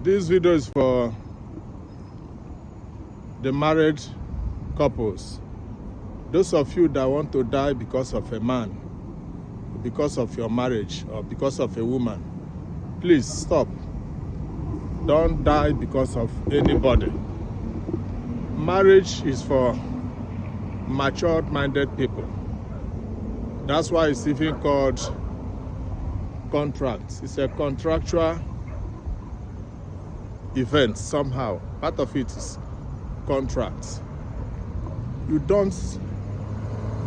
This video is for the married couples. Those of you that want to die because of a man, because of your marriage, or because of a woman, please stop. Don't die because of anybody. Marriage is for matured-minded people. That's why it's even called contract. It's a contractual event somehow. Part of it is contract. You don't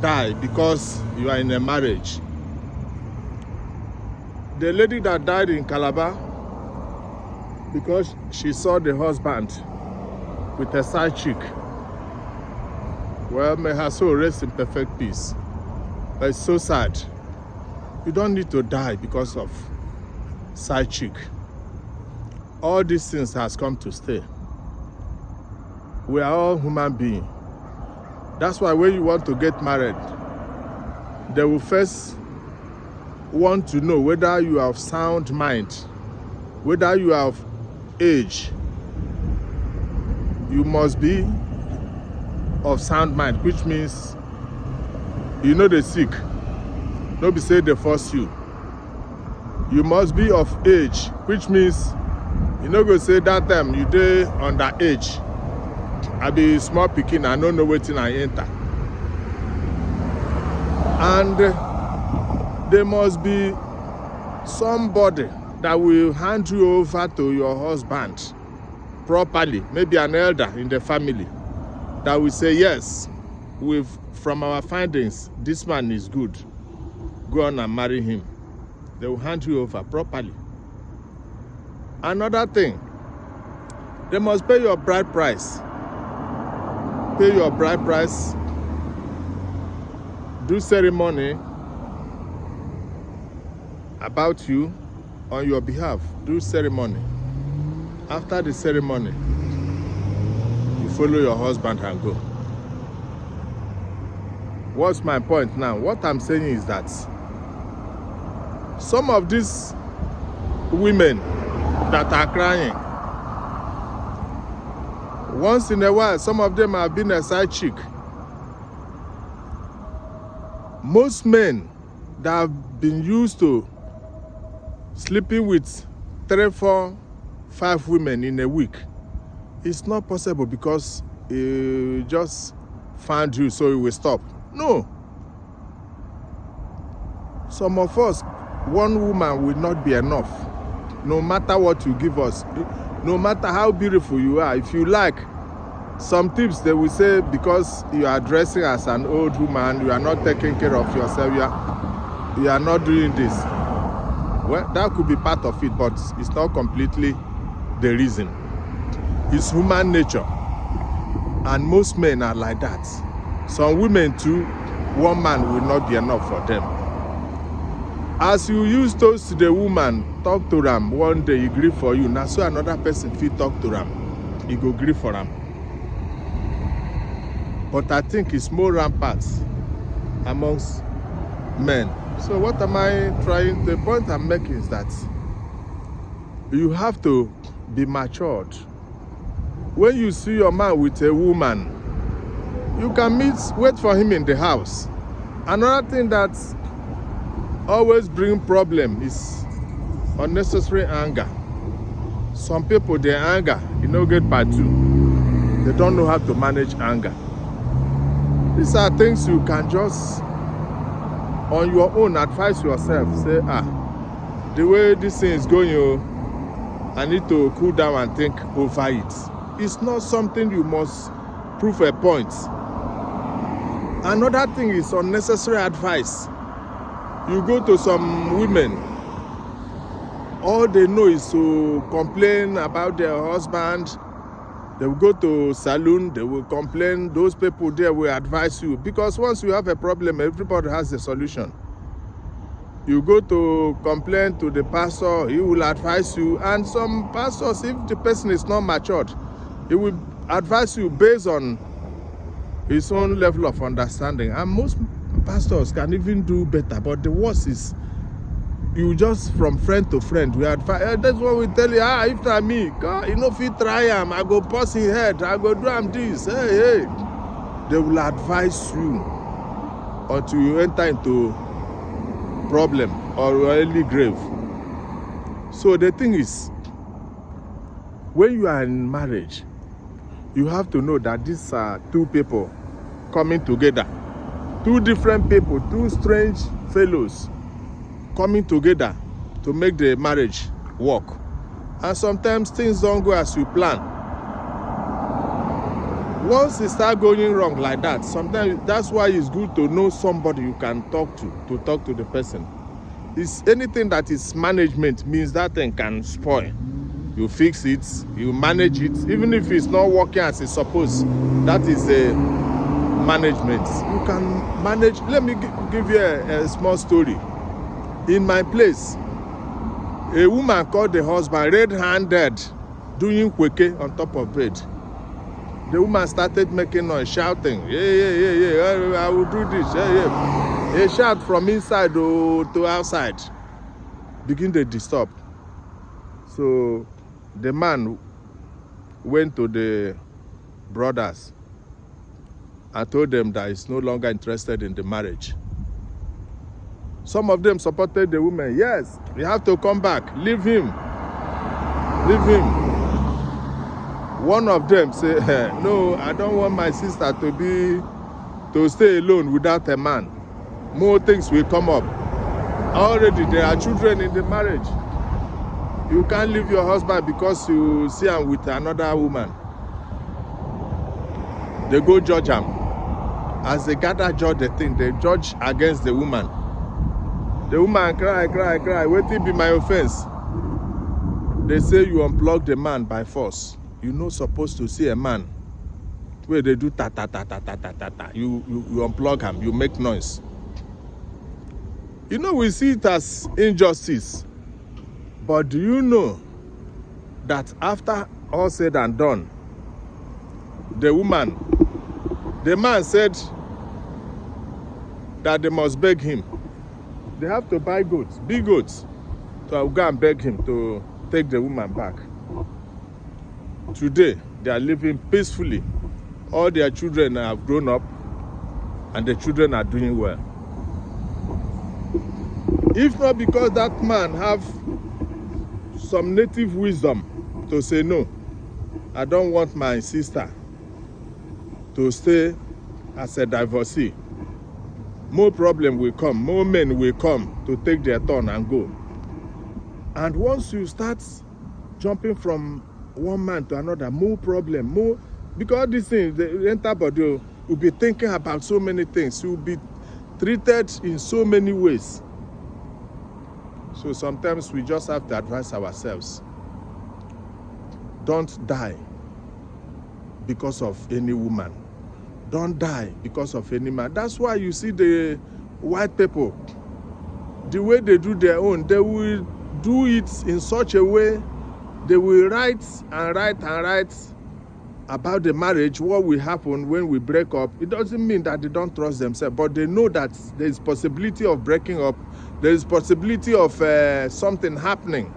die because you are in a marriage. The lady that died in Calabar because she saw the husband with a side chick. Well, may her soul rest in perfect peace. But it's so sad. You don't need to die because of side chick. All these things has come to stay. We are all human beings. That's why when you want to get married, they will first want to know whether you have sound mind, whether you have age. You must be of sound mind, which means you know they sick. Nobody say they force you. You must be of age, which means you know go say that time you dey underage. I be small pikin, I don't know wetin I enter. And there must be somebody that will hand you over to your husband properly, maybe an elder in the family, that will say, yes, from our findings, this man is good. Go on and marry him. They will hand you over properly. Another thing, they must pay your bride price. Pay your bride price. Do ceremony about you on your behalf. Do ceremony. After the ceremony, you follow your husband and go. What's my point now? What I'm saying is that some of these women that are crying, once in a while, some of them have been a side chick. Most men that have been used to sleeping with 3, 4, 5 women in a week, it's not possible because he just found you so he will stop. No. Some of us, one woman will not be enough. No matter what you give us, no matter how beautiful you are, if you like some tips, they will say because you are dressing as an old woman, you are not taking care of yourself, you are not doing this. Well, that could be part of it, but it's not completely the reason. It's human nature. And most men are like that. Some women too, one man will not be enough for them. As you use toast to the woman, talk to them, one day he grieve for you. Now so another person fit talk to them, he go grieve for them. But I think it's more rampant amongst men. So what am I trying? The point I'm making is that you have to be matured. When you see your man with a woman, you can wait for him in the house. Another thing that always brings problem is unnecessary anger. Some people, their anger, get part 2. They don't know how to manage anger. These are things you can just, on your own, advise yourself. Say, the way this thing is going, I need to cool down and think over it. It's not something you must prove a point. Another thing is unnecessary advice. You go to some women, all they know is to complain about their husband. They will go to saloon, they will complain. Those people there will advise you. Because once you have a problem, everybody has a solution. You go to complain to the pastor, he will advise you. And some pastors, if the person is not matured, he will advise you based on his own level of understanding. And most pastors can even do better. But the worst is you just from friend to friend, we advise. That's what we tell you. If not me, God, you know, if you try him, I go bust his head. I go do him this. Hey. They will advise you until you enter into problem or early grave. So the thing is, when you are in marriage, you have to know that these are two people coming together. Two different people, two strange fellows coming together to make the marriage work. And sometimes things don't go as you plan. Once it starts going wrong like that, sometimes that's why it's good to know somebody you can talk to the person. It's anything that is management means that thing can spoil. You fix it, you manage it, even if it's not working as it's supposed. That is a management. You can manage. Let me give you a small story. In my place, a woman called the husband red-handed doing kweke on top of bed. The woman started making noise, shouting, yeah, I will do this, yeah. A shout from inside to outside, begin to disturb. So the man went to the brothers and told them that he's no longer interested in the marriage. Some of them supported the woman. Yes, you have to come back. Leave him. Leave him. One of them said, no, I don't want my sister to stay alone without a man. More things will come up. Already there are children in the marriage. You can't leave your husband because you see him with another woman. They go judge him. As they gather judge the thing, they judge against the woman. The woman cry. What will be my offense? They say you unplug the man by force. You're not supposed to see a man where they do ta. You unplug him, you make noise. You know, we see it as injustice. But do you know that after all said and done, the man said that they must beg him. They have to buy goats, big goats, to go and beg him to take the woman back. Today, they are living peacefully. All their children have grown up and the children are doing well. If not because that man have some native wisdom to say, no, I don't want my sister to stay as a divorcee, more problem will come, more men will come to take their turn and go. And once you start jumping from one man to another, more problem, more, because these things, the enter body will be thinking about so many things. You will be treated in so many ways. So sometimes we just have to advise ourselves. Don't die because of any woman. Don't die because of any man. That's why you see the white people, the way they do their own, they will do it in such a way, they will write about the marriage, what will happen when we break up. It doesn't mean that they don't trust themselves, but they know that there is possibility of breaking up, there is possibility of something happening,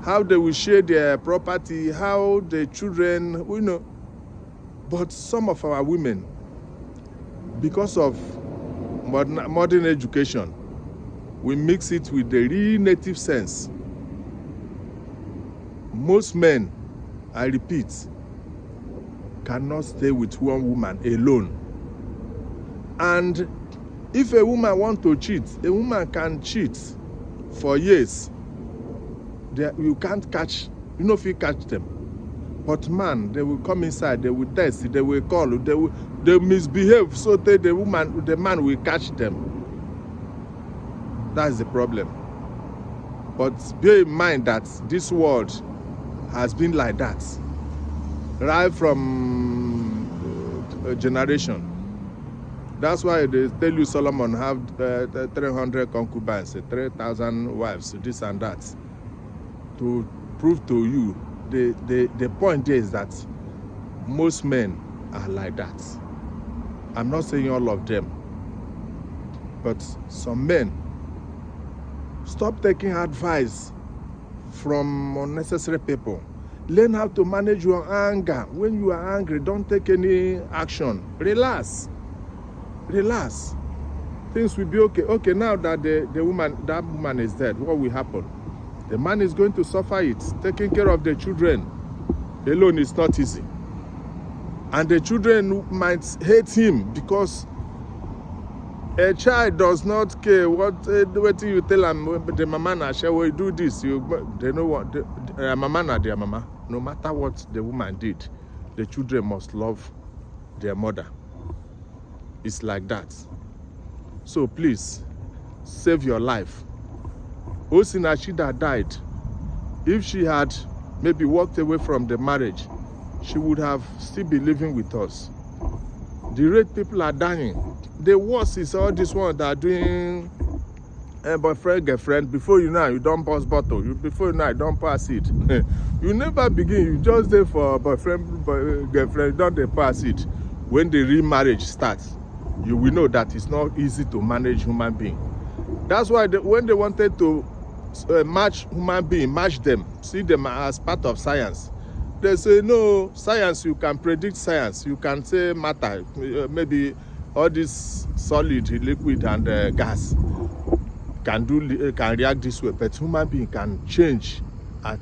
how they will share their property, how the children, you know. But some of our women, because of modern education, we mix it with the real native sense. Most men, I repeat, cannot stay with one woman alone. And if a woman wants to cheat, a woman can cheat for years. You can't catch, you know, if you catch them. But man, they will come inside, they will test, they will call, they misbehave, so that the man will catch them. That's the problem. But bear in mind that this world has been like that right from a generation. That's why they tell you Solomon have 300 concubines, 3,000 wives, this and that, to prove to you. The point is that most men are like that. I'm not saying all of them, but some men Stop taking advice from unnecessary people. Learn how to manage your anger. When you are angry, don't take any action. Relax. Relax. Things will be okay. Okay, now that that woman is dead, what will happen? The man is going to suffer it. Taking care of the children alone is not easy. And the children might hate him because a child does not care what you tell them. The mama na share will do this. They know what the mama na their mama. No matter what the woman did, the children must love their mother. It's like that. So please save your life. Osinachida died. If she had maybe walked away from the marriage, she would have still been living with us. The rate people are dying. The worst is all this one that are doing boyfriend, girlfriend. Before you know, you don't bust bottle. Before you know, you don't pass it. You never begin. You just there for boyfriend, girlfriend. Don't they pass it? When the remarriage starts, you will know that it's not easy to manage human being. That's why when they wanted to match human being, match them, see them as part of science. They say, no, science, you can predict science. You can say matter, maybe all this solid, liquid, and gas can react this way, but human being can change at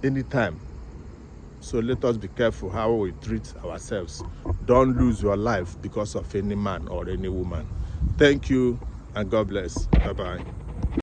any time. So let us be careful how we treat ourselves. Don't lose your life because of any man or any woman. Thank you, and God bless. Bye-bye.